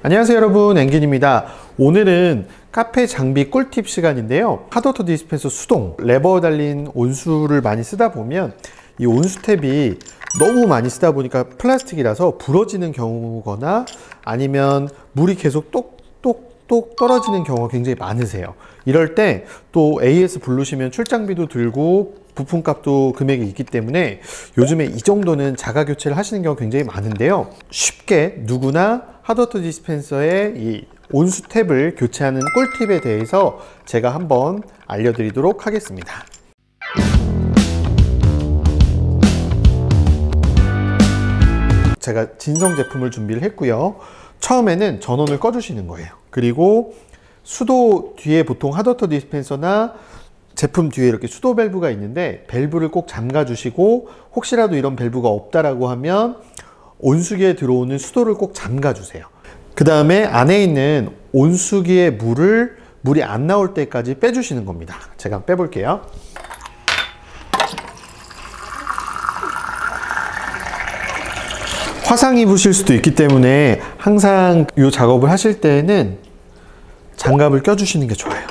안녕하세요 여러분, 앵균입니다. 오늘은 카페 장비 꿀팁 시간인데요. 핫워터 디스펜서 수동 레버 달린 온수를 많이 쓰다 보면 이 온수 탭이 너무 많이 쓰다 보니까 플라스틱이라서 부러지는 경우거나 아니면 물이 계속 똑똑똑 떨어지는 경우가 굉장히 많으세요. 이럴 때 또 AS 부르시면 출장비도 들고 부품값도 금액이 있기 때문에 요즘에 이 정도는 자가 교체를 하시는 경우가 굉장히 많은데요. 쉽게 누구나 핫워터 디스펜서의 이 온수 탭을 교체하는 꿀팁에 대해서 제가 한번 알려드리도록 하겠습니다. 제가 진성 제품을 준비를 했고요. 처음에는 전원을 꺼주시는 거예요. 그리고 수도 뒤에 보통 핫워터 디스펜서나 제품 뒤에 이렇게 수도 밸브가 있는데 밸브를 꼭 잠가 주시고, 혹시라도 이런 밸브가 없다라고 하면 온수기에 들어오는 수도를 꼭 잠가 주세요. 그 다음에 안에 있는 온수기의 물이 안 나올 때까지 빼주시는 겁니다. 제가 한번 빼볼게요. 화상 입으실 수도 있기 때문에 항상 이 작업을 하실 때는 장갑을 껴주시는 게 좋아요.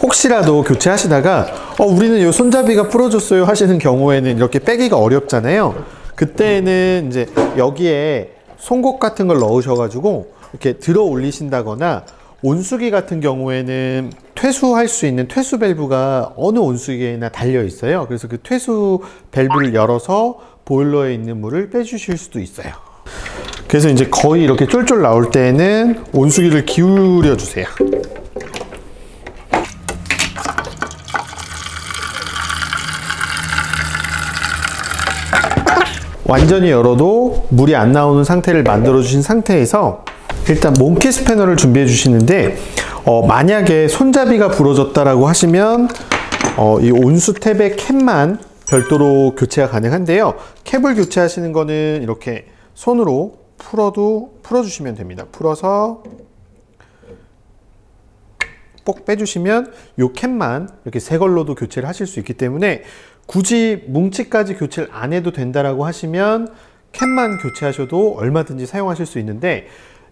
혹시라도 교체하시다가 우리는 이 손잡이가 부러졌어요 하시는 경우에는 이렇게 빼기가 어렵잖아요. 그때는 이제 여기에 송곳 같은 걸 넣으셔가지고 이렇게 들어 올리신다거나, 온수기 같은 경우에는 퇴수할 수 있는 퇴수 밸브가 어느 온수기에나 달려 있어요. 그래서 그 퇴수 밸브를 열어서 보일러에 있는 물을 빼주실 수도 있어요. 그래서 이제 거의 이렇게 쫄쫄 나올 때는 온수기를 기울여 주세요. 완전히 열어도 물이 안 나오는 상태를 만들어 주신 상태에서 일단 몽키 스패너를 준비해 주시는데, 만약에 손잡이가 부러졌다라고 하시면 이 온수 탭의 캡만 별도로 교체가 가능한데요. 캡을 교체하시는 거는 이렇게 손으로 풀어주시면 됩니다. 풀어서 뽁 빼주시면 이 캡만 이렇게 새 걸로도 교체를 하실 수 있기 때문에, 굳이 뭉치까지 교체를 안 해도 된다라고 하시면 캡만 교체하셔도 얼마든지 사용하실 수 있는데,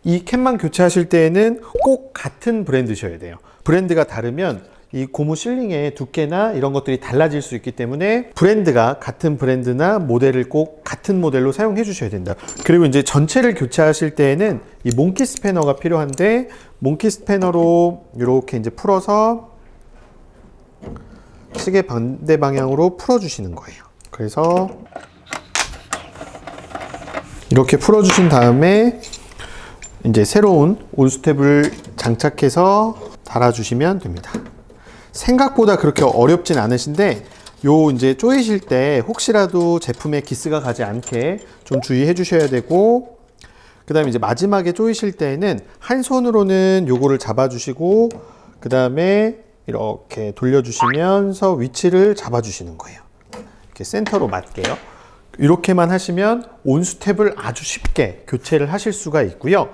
이 캡만 교체하실 때에는 꼭 같은 브랜드셔야 돼요. 브랜드가 다르면 이 고무 실링의 두께나 이런 것들이 달라질 수 있기 때문에 브랜드가 같은 브랜드나 모델을 꼭 같은 모델로 사용해 주셔야 된다. 그리고 이제 전체를 교체하실 때에는 이 몽키 스패너가 필요한데, 몽키 스패너로 이렇게 이제 풀어서 시계 반대 방향으로 풀어 주시는 거예요. 그래서 이렇게 풀어 주신 다음에 이제 새로운 온수 탭을 장착해서 달아 주시면 됩니다. 생각보다 그렇게 어렵진 않으신데, 요 이제 조이실 때 혹시라도 제품에 기스가 가지 않게 좀 주의해 주셔야 되고, 그 다음에 이제 마지막에 조이실 때는 한 손으로는 요거를 잡아 주시고, 그 다음에 이렇게 돌려주시면서 위치를 잡아 주시는 거예요. 이렇게 센터로 맞게요. 이렇게만 하시면 온수 탭을 아주 쉽게 교체를 하실 수가 있고요.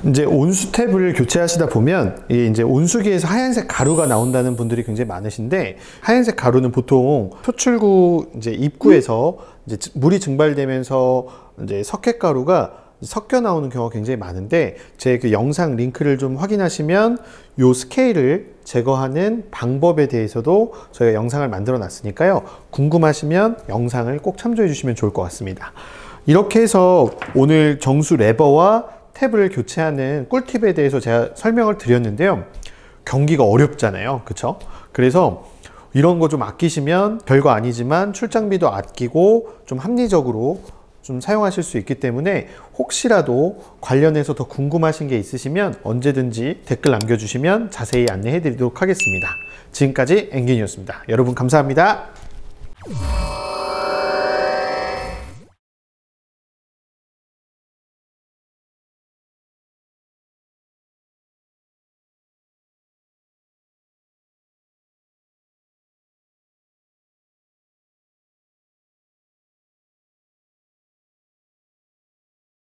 이제 온수 탭을 교체하시다 보면 이제 온수기에서 하얀색 가루가 나온다는 분들이 굉장히 많으신데, 하얀색 가루는 보통 표출구 이제 입구에서 이제 물이 증발되면서 이제 석회가루가 섞여 나오는 경우가 굉장히 많은데, 제 그 영상 링크를 좀 확인하시면 요 스케일을 제거하는 방법에 대해서도 저희가 영상을 만들어 놨으니까요. 궁금하시면 영상을 꼭 참조해 주시면 좋을 것 같습니다. 이렇게 해서 오늘 정수 레버와 탭을 교체하는 꿀팁에 대해서 제가 설명을 드렸는데요. 경기가 어렵잖아요. 그쵸? 그래서 이런 거 좀 아끼시면 별거 아니지만 출장비도 아끼고 좀 합리적으로 좀 사용하실 수 있기 때문에, 혹시라도 관련해서 더 궁금하신 게 있으시면 언제든지 댓글 남겨주시면 자세히 안내해 드리도록 하겠습니다. 지금까지 앵균이었습니다. 여러분 감사합니다.